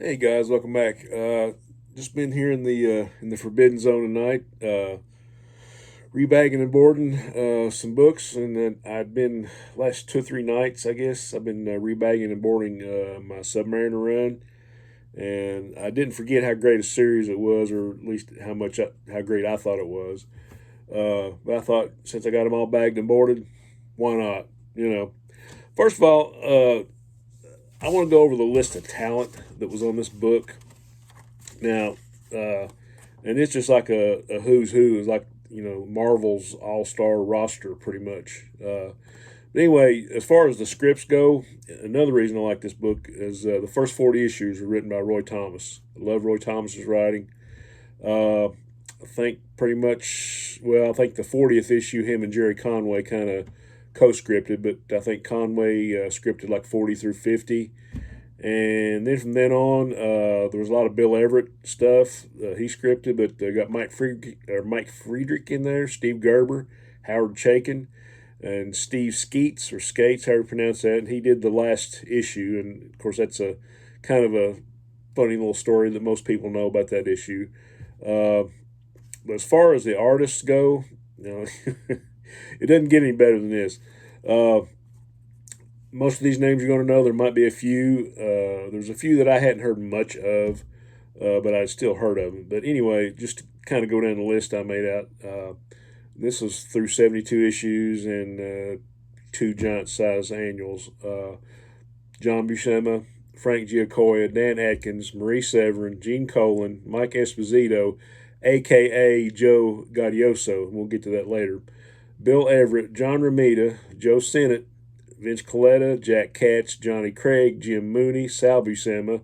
Hey guys, welcome back. Just been here in the Forbidden Zone tonight, rebagging and boarding some books, and then I've been last 2 or 3 nights, I guess. I've been rebagging and boarding my Submariner run, and I didn't forget how great a series it was, or at least how great I thought it was. But I thought since I got them all bagged and boarded, why not? First of all, I want to go over the list of talent that was on this book. Now, and it's just like a who's who. It's like Marvel's all star roster, pretty much. But anyway, as far as the scripts go, another reason I like this book is the first 40 issues were written by Roy Thomas. I love Roy Thomas's writing. I think pretty much, well, I think the 40th issue, him and Jerry Conway kind of co-scripted, but I think Conway scripted like 40 through 50. And then from then on, there was a lot of Bill Everett stuff he scripted, but they got Mike Friedrich in there, Steve Gerber, Howard Chaykin, and Steve Skeets or Skates, however you pronounce that. And he did the last issue, and of course that's a kind of a funny little story that most people know about that issue. Uh, but as far as the artists go, it doesn't get any better than this. Uh, Most of these names you're going to know. There might be a few. There's a few that I hadn't heard much of, but I'd still heard of them. But anyway, just to kind of go down the list I made out. This was through 72 issues and two giant size annuals. John Buscema, Frank Giacoia, Dan Atkins, Marie Severin, Gene Colan, Mike Esposito, a.k.a. Joe Gaudioso. We'll get to that later. Bill Everett, John Romita, Joe Sennett, Vince Coletta, Jack Katz, Johnny Craig, Jim Mooney, Sal Buscema,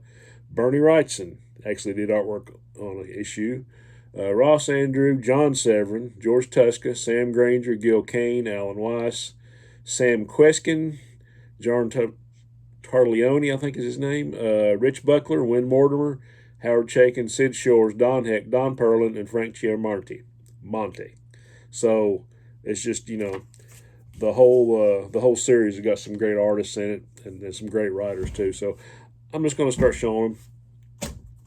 Bernie Wrightson actually did artwork on an issue. Ross Andrew, John Severin, George Tuska, Sam Granger, Gil Kane, Alan Weiss, Sam Queskin, John Tarleone, I think is his name, Rich Buckler, Win Mortimer, Howard Chaykin, Sid Shores, Don Heck, Don Perlin, and Frank Chiamonte. So it's just the whole series has got some great artists in it and some great writers too. So I'm just going to start showing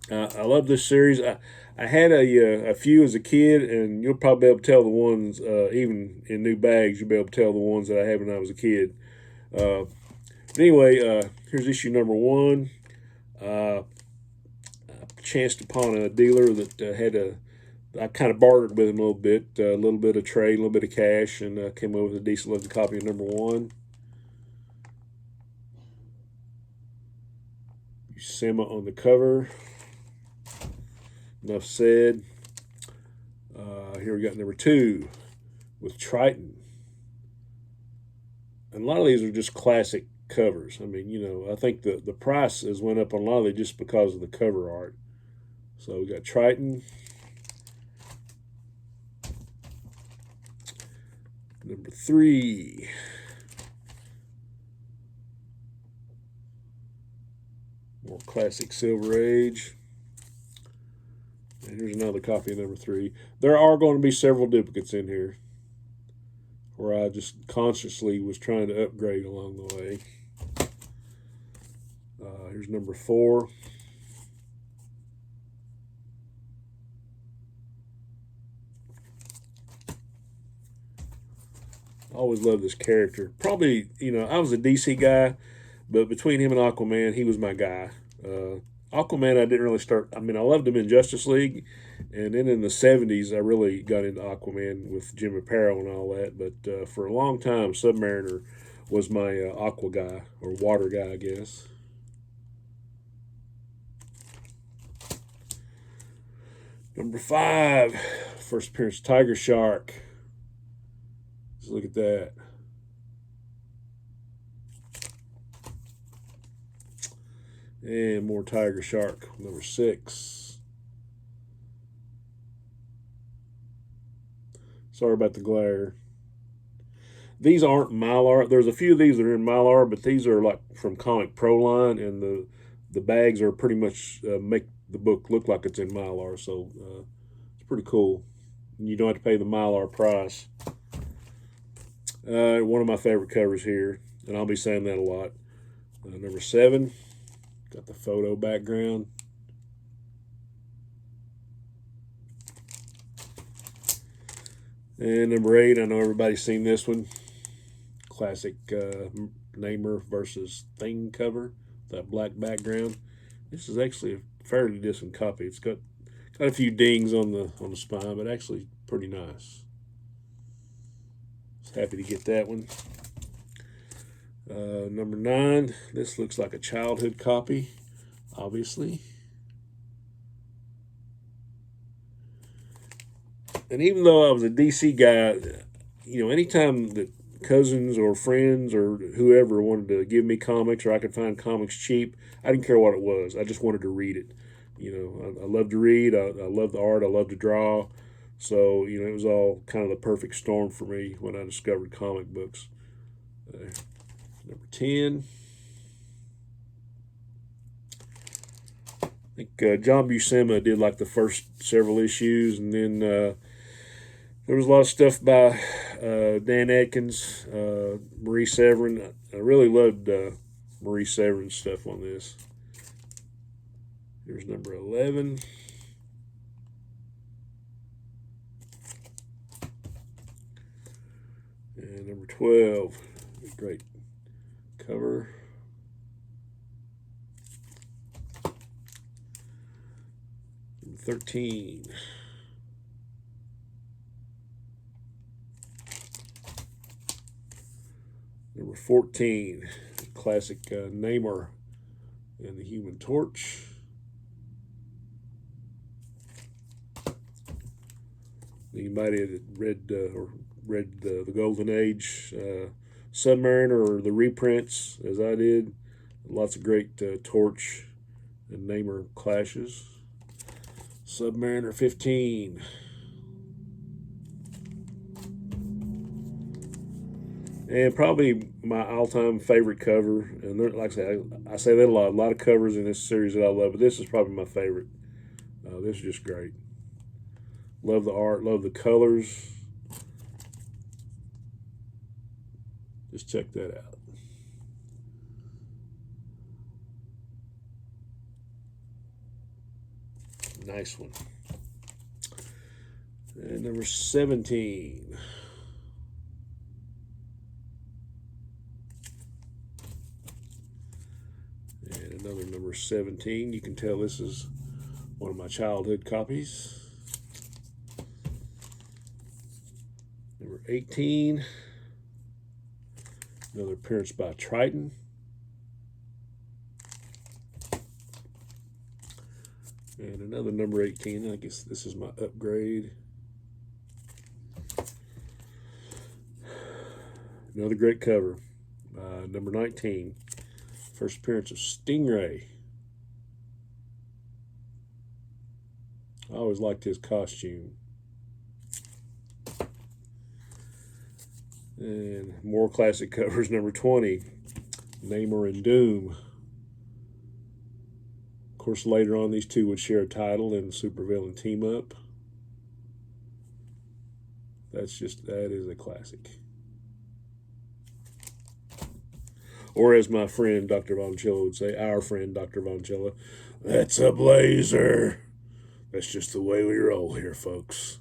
them. I love this series. I had a few as a kid, and you'll probably be able to tell the ones even in new bags. You'll be able to tell the ones that I had when I was a kid. But anyway, here's issue number one. I chanced upon a dealer that had a. I kind of bartered with him a little bit of trade, a little bit of cash, and came up with a decent looking copy of number one. Buscema on the cover. Enough said. Here we got number two with Triton. And a lot of these are just classic covers. I mean, I think the price has went up on a lot of these just because of the cover art. So we got Triton. Number three. More classic Silver Age. And here's another copy of number three. There are going to be several duplicates in here where I just consciously was trying to upgrade along the way. Here's number four. I always loved this character. Probably, I was a DC guy, but between him and Aquaman, he was my guy. Aquaman, I didn't really start. I mean, I loved him in Justice League, and then in the '70s, I really got into Aquaman with Jim Aparo and all that. But for a long time, Submariner was my aqua guy or water guy, I guess. Number five, first appearance, Tiger Shark. Let's look at that. And more Tiger Shark, number six. Sorry about the glare. These aren't Mylar. There's a few of these that are in Mylar, but these are like from Comic Pro line, and the bags are pretty much make the book look like it's in Mylar. So it's pretty cool. You don't have to pay the Mylar price. One of my favorite covers here, and I'll be saying that a lot. Number seven, got the photo background. And number 8, I know everybody's seen this one. Classic Namor versus Thing cover, that black background. This is actually a fairly decent copy. It's got a few dings on the spine, but actually pretty nice. Was happy to get that one. Number 9. This looks like a childhood copy, obviously. And even though I was a DC guy, anytime that cousins or friends or whoever wanted to give me comics or I could find comics cheap, I didn't care what it was. I just wanted to read it. I love to read. I love the art. I love to draw. So, it was all kind of the perfect storm for me when I discovered comic books. Number 10. I think John Buscema did like the first several issues, and then there was a lot of stuff by Dan Atkins, Marie Severin. I really loved Marie Severin's stuff on this. Here's number 11. And number 12. Great cover. Number 13. Number 14. Classic Namor and the Human Torch. Anybody that read the Golden Age Submariner or the reprints, as I did, lots of great Torch and Namor clashes. Submariner 15. And probably my all-time favorite cover, and like I say that a lot of covers in this series that I love, but this is probably my favorite. This is just great. Love the art, love the colors. Just check that out. Nice one. And number 17. And another number 17. You can tell this is one of my childhood copies. Number 18. Another appearance by Triton. And another number 18. I guess this is my upgrade. Another great cover. Number 19. First appearance of Stingray. I always liked his costume. And more classic covers. Number 20. Namor and Doom. Of course, later on, these two would share a title in the supervillain team up. That is a classic. Or as my friend Dr. Voncello would say, our friend Dr. Voncello, that's a blazer. That's just the way we roll here, folks.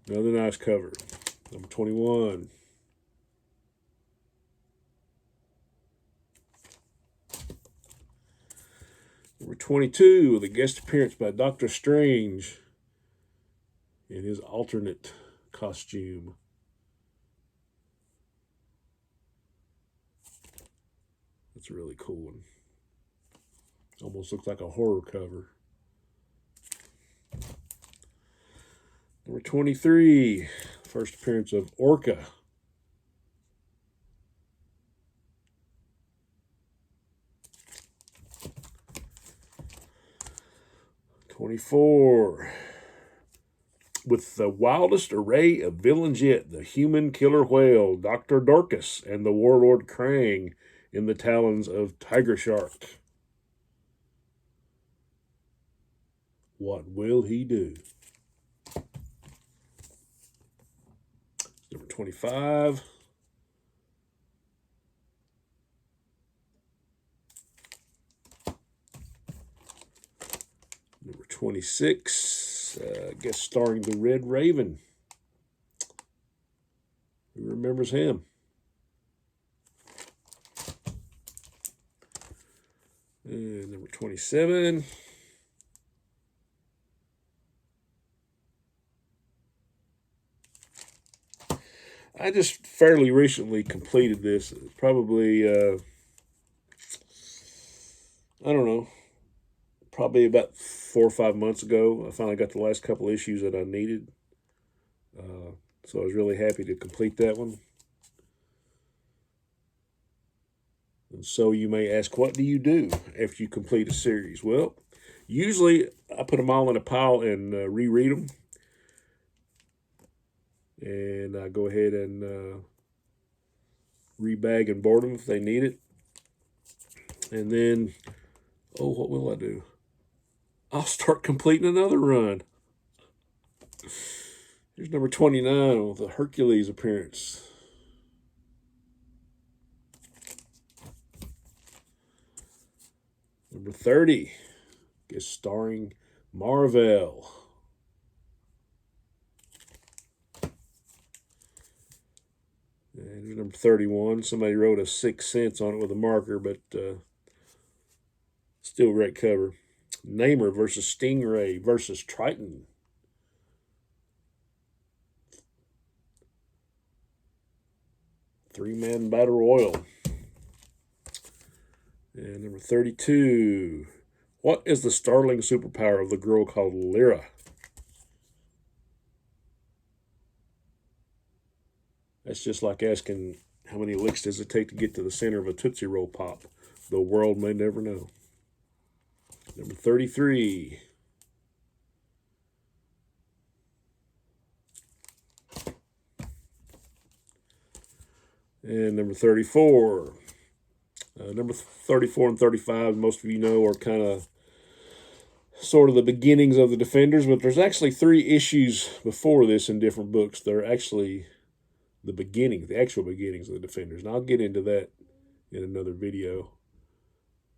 Another nice cover. Number 21. Number 22, with a guest appearance by Doctor Strange in his alternate costume. That's a really cool one. Almost looks like a horror cover. Number 23, first appearance of Orca. '24, with the wildest array of villains yet, the human killer whale, Dr. Dorcas, and the warlord Krang in the talons of Tiger Shark. What will he do? Number 25. Number 26. guest starring the Red Raven. Who remembers him? And number 27. I just fairly recently completed this. Probably, I don't know, probably about 4 or 5 months ago. I finally got the last couple issues that I needed. So I was really happy to complete that one. And so you may ask, what do you do after you complete a series? Well, usually I put them all in a pile and reread them. And I go ahead and rebag and board them if they need it. And then, what will I do? I'll start completing another run. Here's number 29 with a Hercules appearance. Number 30, guest starring Marvel. And here's number 31. Somebody wrote a 6 cents on it with a marker, but still great cover. Namor versus Stingray versus Triton. Three-man battle royal. And number 32. What is the startling superpower of the girl called Lyra? That's just like asking how many licks does it take to get to the center of a Tootsie Roll Pop. The world may never know. Number 33. And number 34. Number 34 and 35, most of you know, are kind of sort of the beginnings of the Defenders, but there's actually 3 issues before this in different books. They're actually the actual beginnings of the Defenders. And I'll get into that in another video.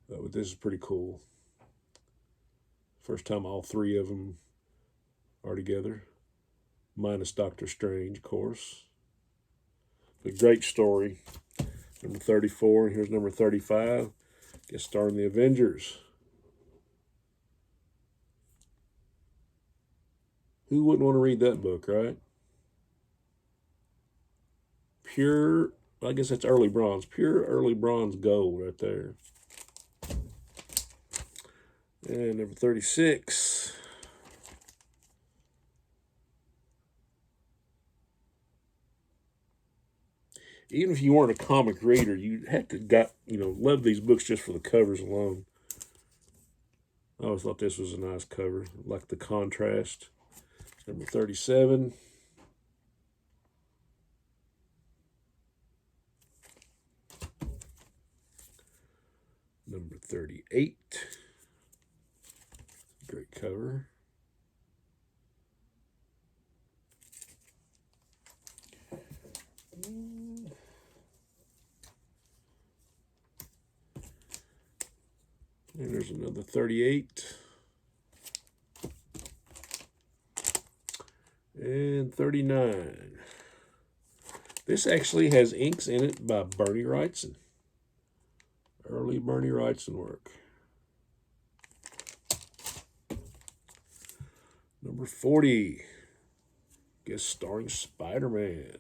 But this is pretty cool. First time all 3 of them are together. Minus Doctor Strange, of course. A great story. Number 34, and here's number 35. Guest starring the Avengers. Who wouldn't want to read that book, right? Pure, I guess that's early bronze. Pure early bronze gold right there. And number 36. Even if you weren't a comic reader, you had to love these books just for the covers alone. I always thought this was a nice cover, like the contrast. Number 37. Number 38. Great cover. And there's another 38. And 39. This actually has inks in it by Bernie Wrightson. Early Bernie Wrightson work. Number 40. Guest starring Spider-Man.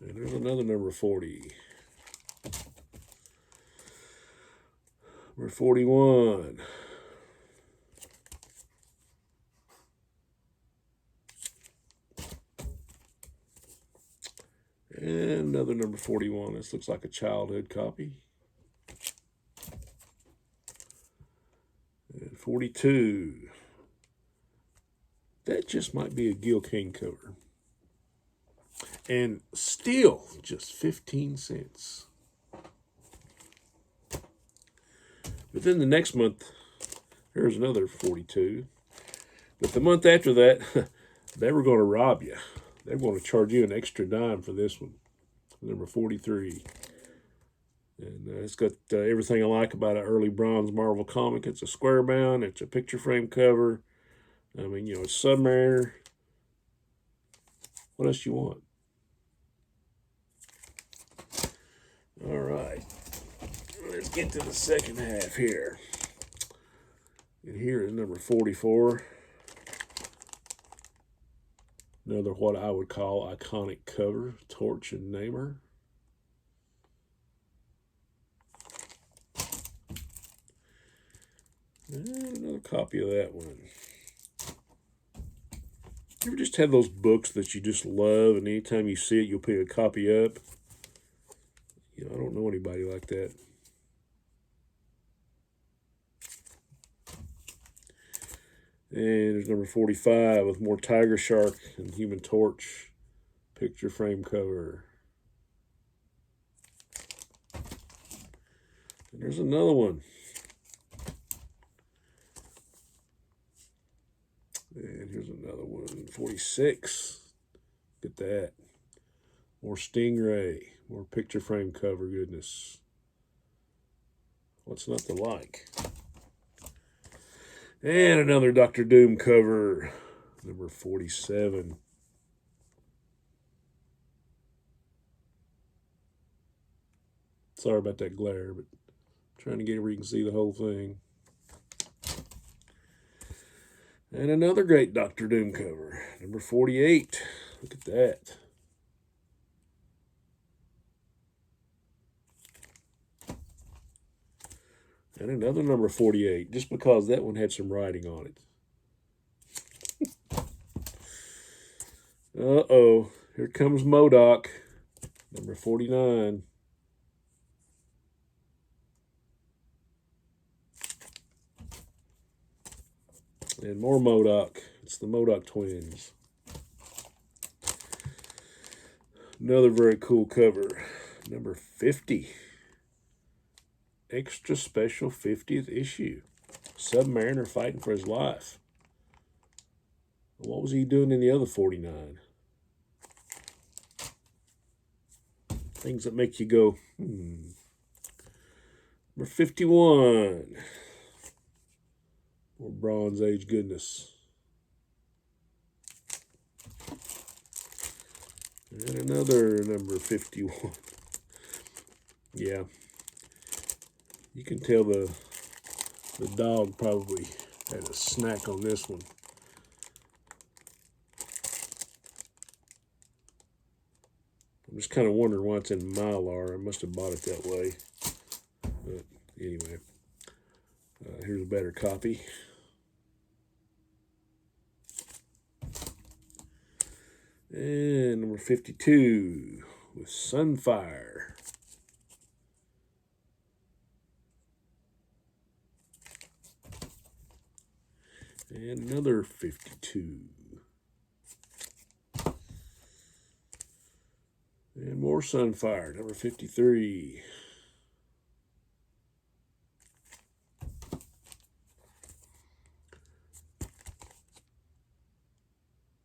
And there's another number 40. Number 41. And another number 41. This looks like a childhood copy. And 42. That just might be a Gil Kane cover. And still just 15 cents. But then the next month, there's another 42. But the month after that, they were going to rob you. They were going to charge you an extra dime for this one. Number 43. And it's got everything I like about an early bronze Marvel comic. It's a square bound. It's a picture frame cover. I mean, you know, it's Submariner. What else you want? All right. Let's get to the second half here. And here is number 44. Another what I would call iconic cover, Torch and Namor. And another copy of that one. You ever just have those books that you just love, and anytime you see it, you'll pick a copy up? You know, I don't know anybody like that. And there's number 45 with more Tiger Shark and Human Torch picture frame cover. And there's another one. And here's another one, 46. Get that. More Stingray, more picture frame cover goodness. What's not to like? And another Doctor Doom cover, number 47. Sorry about that glare, but I'm trying to get where you can see the whole thing. And another great Doctor Doom cover, number 48. Look at that. And another number 48, just because that one had some writing on it. Uh-oh, here comes MODOK, number 49. And more MODOK. It's the MODOK twins. Another very cool cover, number 50. Extra special 50th issue. Submariner fighting for his life. What was he doing in the other 49? Things that make you go, Number 51. More Bronze Age goodness. And another number 51. Yeah. You can tell the dog probably had a snack on this one. I'm just kind of wondering why it's in Mylar. I must have bought it that way. But anyway, here's a better copy. And number 52 with Sunfire. And another 52. And more Sunfire, number 53.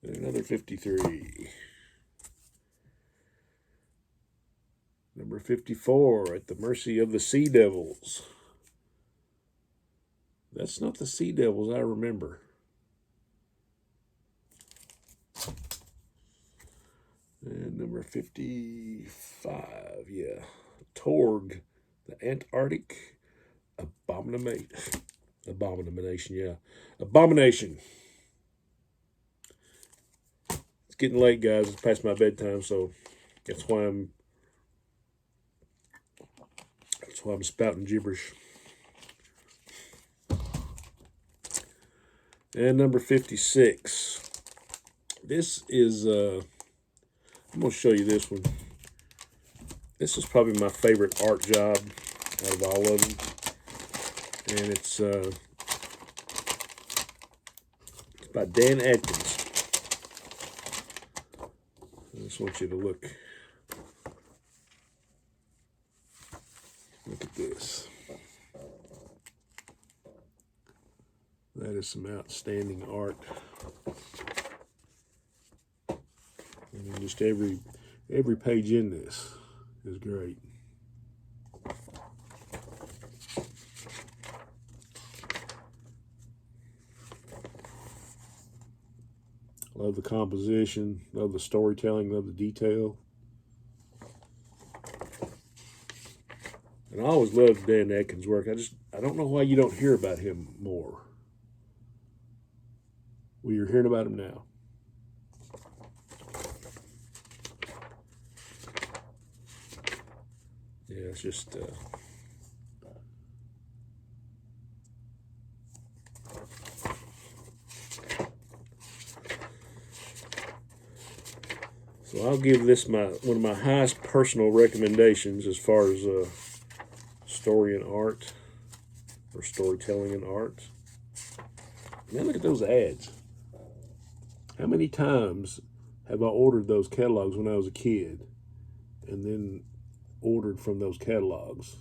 And another 53. Number 54, At the Mercy of the Sea Devils. That's not the Sea Devils I remember. And number 55, yeah. Torg, the Antarctic Abomination, yeah. Abomination. It's getting late, guys. It's past my bedtime, so that's why I'm spouting gibberish. And number 56. This is I'm going to show you this one. This is probably my favorite art job out of all of them. And it's by Dan Adkins. I just want you to look at this. That is some outstanding art. I mean, just every page in this is great. Love the composition, love the storytelling, love the detail. And I always loved Dan Atkins' work. I don't know why you don't hear about him more. Well, you're hearing about him now. Yeah, it's just so I'll give this one of my highest personal recommendations as far as story and art, or storytelling and art. Man, look at those ads. How many times have I ordered those catalogs when I was a kid, and then ordered from those catalogs?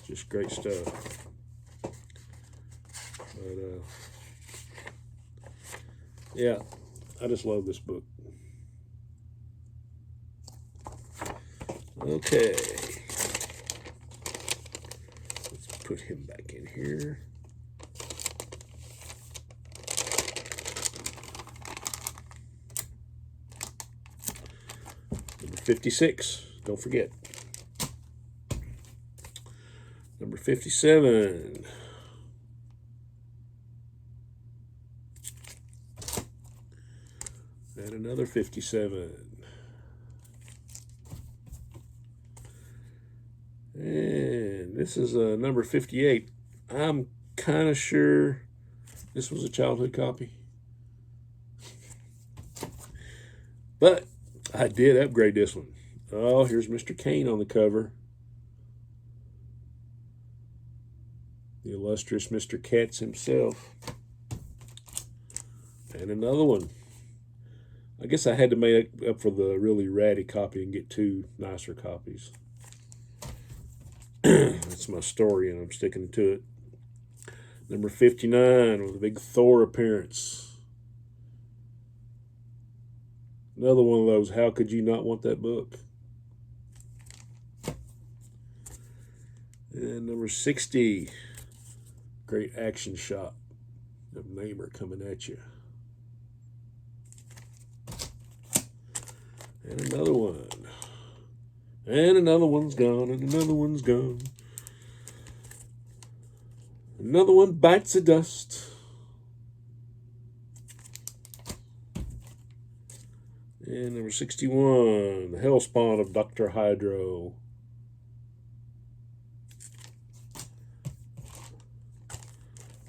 Just great stuff. But yeah, I just love this book. Okay, let's put him back in here. Number 56, don't forget. Number 57. And another 57. And this is number 58. I'm kind of sure this was a childhood copy. But I did upgrade this one. Oh, here's Mr. Kane on the cover. The illustrious Mr. Katz himself. And another one. I guess I had to make up for the really ratty copy and get two nicer copies. That's my story, and I'm sticking to it. Number 59 with a big Thor appearance. Another one of those, how could you not want that book? And number 60, great action shot of Namor coming at you. And another one. And another one's gone, and another one's gone. Another one bites the dust. And number 61, the Hellspawn of Dr. Hydro.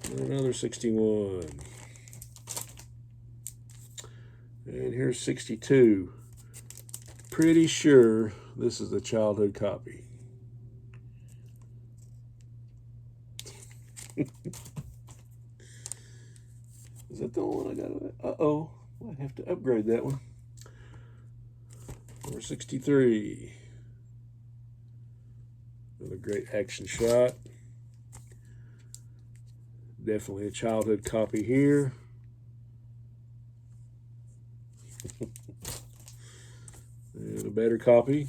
And another 61. And here's 62. Pretty sure this is a childhood copy. Is that the one I got? Uh-oh. I have to upgrade that one. Number 63. Another great action shot. Definitely a childhood copy here. And a better copy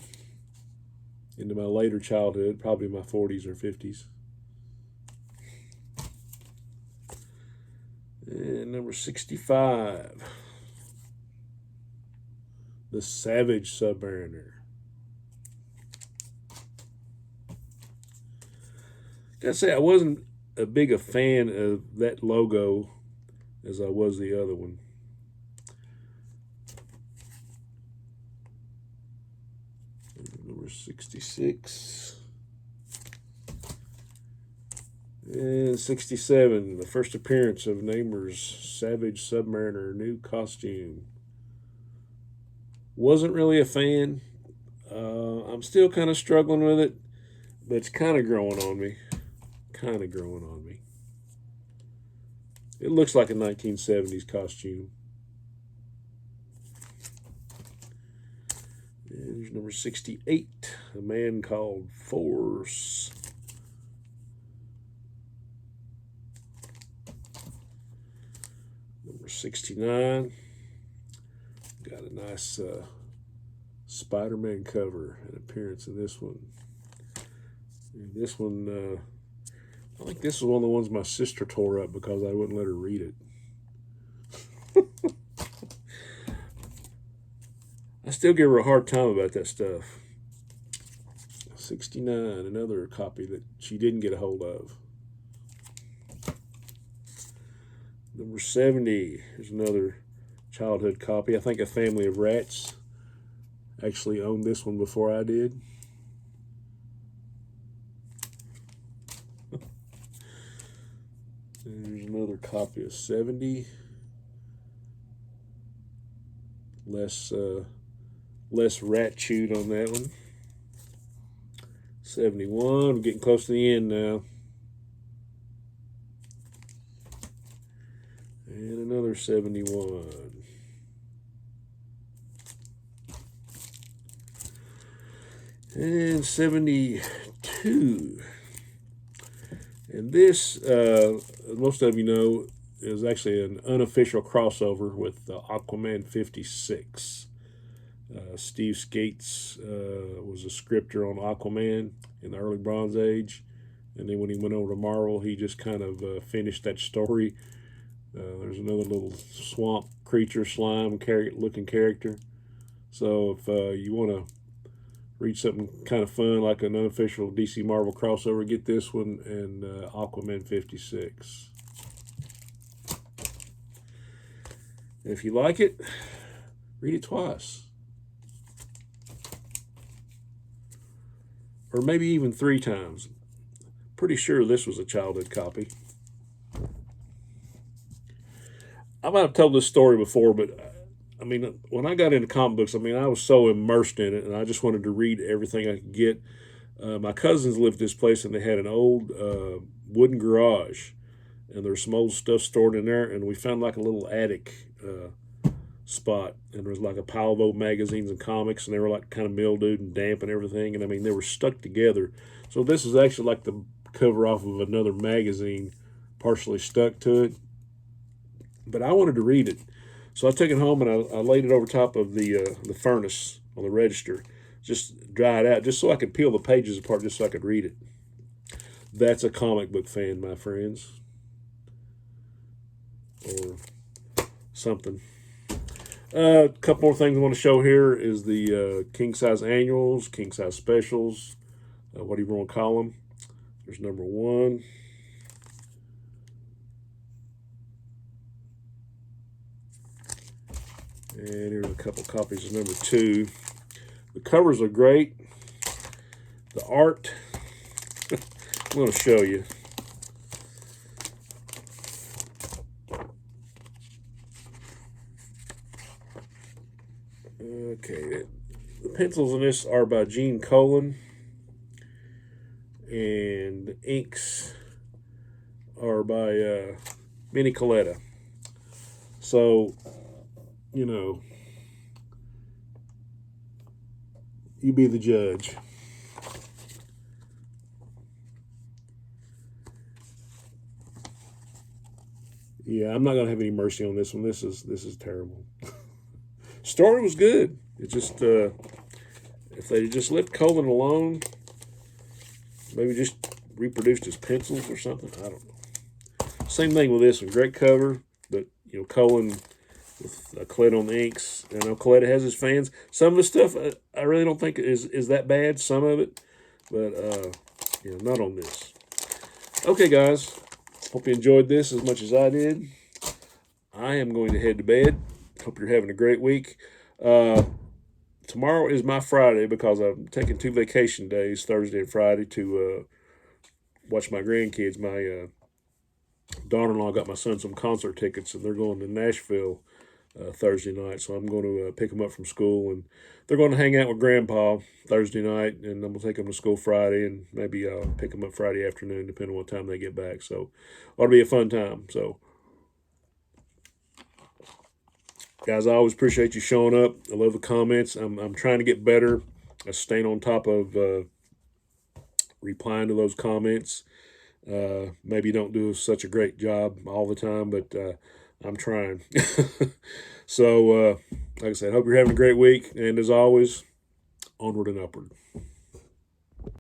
into my later childhood, probably my 40s or 50s. And number 65, the Savage Submariner. Gotta say, I wasn't as big a fan of that logo as I was the other one. Number 66. And 67, the first appearance of Namor's Savage Submariner new costume. Wasn't really a fan. I'm still kind of struggling with it, but it's kind of growing on me. It looks like a 1970s costume. And there's number 68, a man called Force. Number 69, got a nice Spider-Man cover and appearance in this one. And this one, I think this is one of the ones my sister tore up because I wouldn't let her read it. I still give her a hard time about that stuff. 69, another copy that she didn't get a hold of. Number 70, here's another childhood copy. I think A Family of Rats actually owned this one before I did. There's another copy of 70. Less rat chewed on that one. 71. We're getting close to the end now. And another 71. And 72. And this, most of you know, is actually an unofficial crossover with Aquaman 56. Steve Skates was a scripter on Aquaman in the early Bronze Age. And then when he went over to Marvel, he just kind of finished that story. There's another little swamp creature, slime looking character. So if you want to read something kind of fun, like an unofficial DC Marvel crossover, get this one and Aquaman 56. And if you like it, read it twice. Or maybe even 3 times. Pretty sure this was a childhood copy. I might have told this story before, but I mean, when I got into comic books, I mean, I was so immersed in it, and I just wanted to read everything I could get. My cousins lived this place, and they had an old wooden garage, and there was some old stuff stored in there, and we found like a little attic spot, and there was like a pile of old magazines and comics, and they were like kind of mildewed and damp and everything, and I mean, they were stuck together. So this is actually like the cover off of another magazine, partially stuck to it. But I wanted to read it, so I took it home and I laid it over top of the furnace on the register, just dry it out, just so I could peel the pages apart, just so I could read it. That's a comic book fan, my friends, or something. A couple more things I want to show here is the king size annuals, king size specials, what do you want to call them. There's number 1. And here's a couple copies of number 2. The covers are great. The art, I'm going to show you. Okay, the pencils in this are by Gene Colan, and the inks are by Mini Coletta. So, you know, you be the judge. Yeah, I'm not gonna have any mercy on this one. This is terrible. Story was good. It just if they just left Colan alone, maybe just reproduced his pencils or something. I don't know. Same thing with this one. Great cover, but you know, Colan with Coletta on the inks. I know Coletta has his fans. Some of the stuff I really don't think is that bad. Some of it, but you know, not on this. Okay, guys. Hope you enjoyed this as much as I did. I am going to head to bed. Hope you're having a great week. Tomorrow is my Friday because I'm taking 2 vacation days, Thursday and Friday, to watch my grandkids. My daughter-in-law got my son some concert tickets, and they're going to Nashville Thursday night. So I'm going to pick them up from school, and they're going to hang out with Grandpa Thursday night, and I'm going to take them to school Friday, and maybe I'll pick them up Friday afternoon, depending on what time they get back. So ought to be a fun time. So, guys, I always appreciate you showing up. I love the comments. I'm trying to get better. I staying on top of replying to those comments. Maybe don't do such a great job all the time, but I'm trying. So, like I said, hope you're having a great week. And as always, onward and upward.